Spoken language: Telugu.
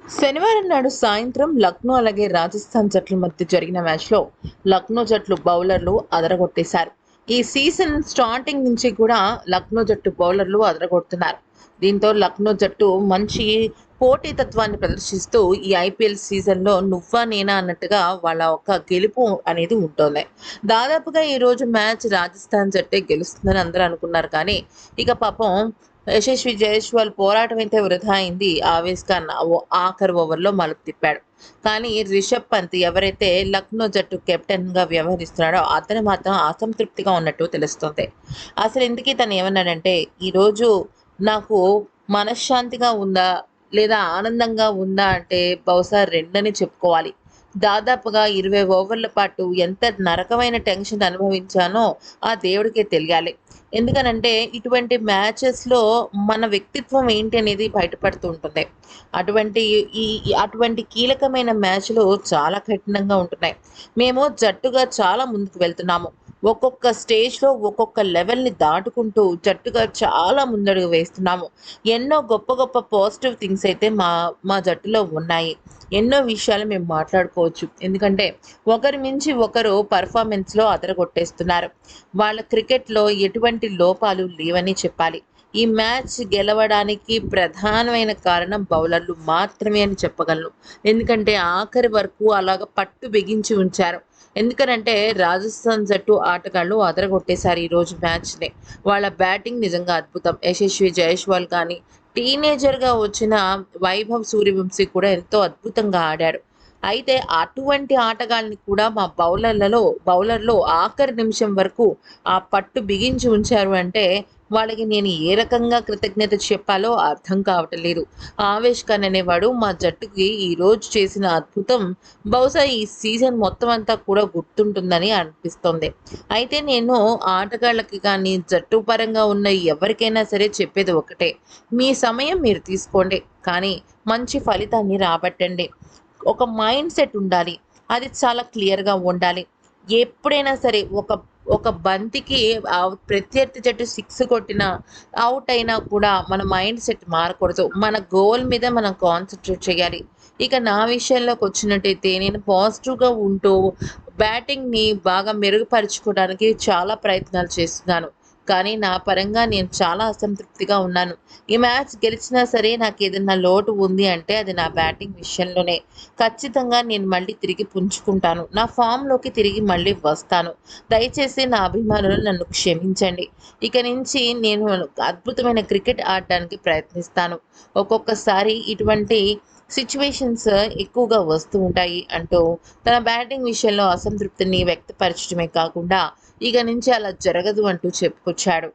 శనివారం నాడు సాయంత్రం లక్నో అలాగే రాజస్థాన్ జట్ల మధ్య జరిగిన మ్యాచ్లో లక్నో జట్లు బౌలర్లు అదరగొట్టేశారు. ఈ సీజన్ స్టార్టింగ్ నుంచి కూడా లక్నో జట్టు బౌలర్లు అదరగొడుతున్నారు. దీంతో లక్నో జట్టు మంచి పోటీతత్వాన్ని ప్రదర్శిస్తూ ఈ ఐపీఎల్ సీజన్లో నువ్వా నేనా అన్నట్టుగా వాళ్ళ ఒక గెలుపు అనేది ఉంటుంది. దాదాపుగా ఈరోజు మ్యాచ్ రాజస్థాన్ జట్టే గెలుస్తుందని అందరూ అనుకున్నారు. కానీ ఇక పాపం యశస్వి జైస్వాల్ పోరాటం అయితే వృధా అయింది. ఆవేశ్ ఖాన్ ఆఖరి ఓవర్లో మలుపు తిప్పాడు. కానీ రిషబ్ పంత్ ఎవరైతే లక్నో జట్టు కెప్టెన్గా వ్యవహరిస్తున్నాడో అతను మాత్రం అసంతృప్తిగా ఉన్నట్టు తెలుస్తుంది. అసలు ఇందుకీ తను ఏమన్నాడంటే, ఈరోజు నాకు మనశ్శాంతిగా ఉందా లేదా ఆనందంగా ఉందా అంటే బహుశా రెండని చెప్పుకోవాలి. దాదాపుగా 20 ఓవర్ల పాటు ఎంత నరకమైన టెన్షన్ అనుభవించానో ఆ దేవుడికే తెలియాలి. ఎందుకనంటే ఇటువంటి మ్యాచెస్‌లో మన వ్యక్తిత్వం ఏంటి అనేది బయటపడుతూ ఉంటుంది. అటువంటి అటువంటి కీలకమైన మ్యాచ్‌లు చాలా కఠినంగా ఉంటున్నాయి. మేము జట్టుగా చాలా ముందుకు వెళ్తున్నాము. ఒక్కొక్క స్టేజ్‌లో ఒక్కొక్క లెవెల్‌ని దాటుకుంటూ జట్టుగా చాలా ముందడుగు వేస్తున్నాము. ఎన్నో గొప్ప గొప్ప పాజిటివ్ థింగ్స్ అయితే మా మా జట్టులో ఉన్నాయి. ఎన్నో విషయాలు మేము మాట్లాడుకోవచ్చు. ఎందుకంటే ఒకరి మించి ఒకరు పెర్ఫార్మెన్స్‌లో అదరగొట్టేస్తున్నారు. వాళ్ళ క్రికెట్‌లో ఎటువంటి లోపాలు లేవని చెప్పాలి. ఈ మ్యాచ్ గెలవడానికి ప్రధానమైన కారణం బౌలర్లు మాత్రమే అని చెప్పగలను. ఎందుకంటే ఆఖరి వరకు అలాగ పట్టు బిగించి ఉంచారు. ఎందుకనంటే రాజస్థాన్ జట్టు ఆటగాళ్ళు అదరగొట్టేశారు ఈరోజు మ్యాచ్‌ని. వాళ్ళ బ్యాటింగ్ నిజంగా అద్భుతం. యశస్వి జైస్వాల్ కానీ, టీనేజర్‌గా వచ్చిన వైభవ్ సూర్యవంశీ కూడా ఎంతో అద్భుతంగా ఆడాడు. అయితే అటువంటి ఆటగాళ్ళని కూడా మా బౌలర్‌లో ఆఖరి నిమిషం వరకు ఆ పట్టు బిగించి ఉంచారు అంటే వాళ్ళకి నేను ఏ రకంగా కృతజ్ఞత చెప్పాలో అర్థం కావటం లేదు. ఆవేష్ ఖాన్ అనేవాడు మా జట్టుకి ఈరోజు చేసిన అద్భుతం బహుశా ఈ సీజన్ మొత్తం అంతా కూడా గుర్తుంటుందని అనిపిస్తుంది. అయితే నేను ఆటగాళ్ళకి కానీ, జట్టు పరంగా ఉన్న ఎవరికైనా సరే చెప్పేది ఒకటే. మీ సమయం మీరు తీసుకోండి. కానీ మంచి ఫలితాన్ని రాబట్టండి. ఒక మైండ్ సెట్ ఉండాలి. అది చాలా క్లియర్‌గా ఉండాలి. ఎప్పుడైనా సరే ఒక ఒక బంతికి ప్రత్యర్థి జట్టు 6 కొట్టినా, ఔట్ అయినా కూడా మన మైండ్ సెట్ మారకూడదు. మన గోల్ మీద మనం కాన్సంట్రేట్ చేయాలి. ఇక నా విషయంలోకొచ్చినట్టయితే నేను పాజిటివ్‌గా ఉంటూ బ్యాటింగ్‌ని బాగా మెరుగుపరుచుకోవడానికి చాలా ప్రయత్నాలు చేస్తున్నాను. కానీ నా పరంగా నేను చాలా అసంతృప్తిగా ఉన్నాను. ఈ మ్యాచ్ గెలిచినా సరే నాకేదన్నా లోటు ఉంది అంటే అది నా బ్యాటింగ్ విషయంలోనే. ఖచ్చితంగా నేను మళ్ళీ తిరిగి పుంజుకుంటాను. నా ఫామ్‌లోకి తిరిగి మళ్ళీ వస్తాను. దయచేసి నా అభిమానులు నన్ను క్షమించండి. ఇక నుంచి నేను అద్భుతమైన క్రికెట్ ఆడడానికి ప్రయత్నిస్తాను. ఒక్కొక్కసారి ఇటువంటి సిట్యుయేషన్స్ ఎక్కువగా వస్తూ ఉంటాయి అంటూ తన బ్యాటింగ్ విషయంలో అసంతృప్తిని వ్యక్తపరచడమే కాకుండా ఇక నుంచి అలా జరగదు అంటూ చెప్పుకొచ్చాడు.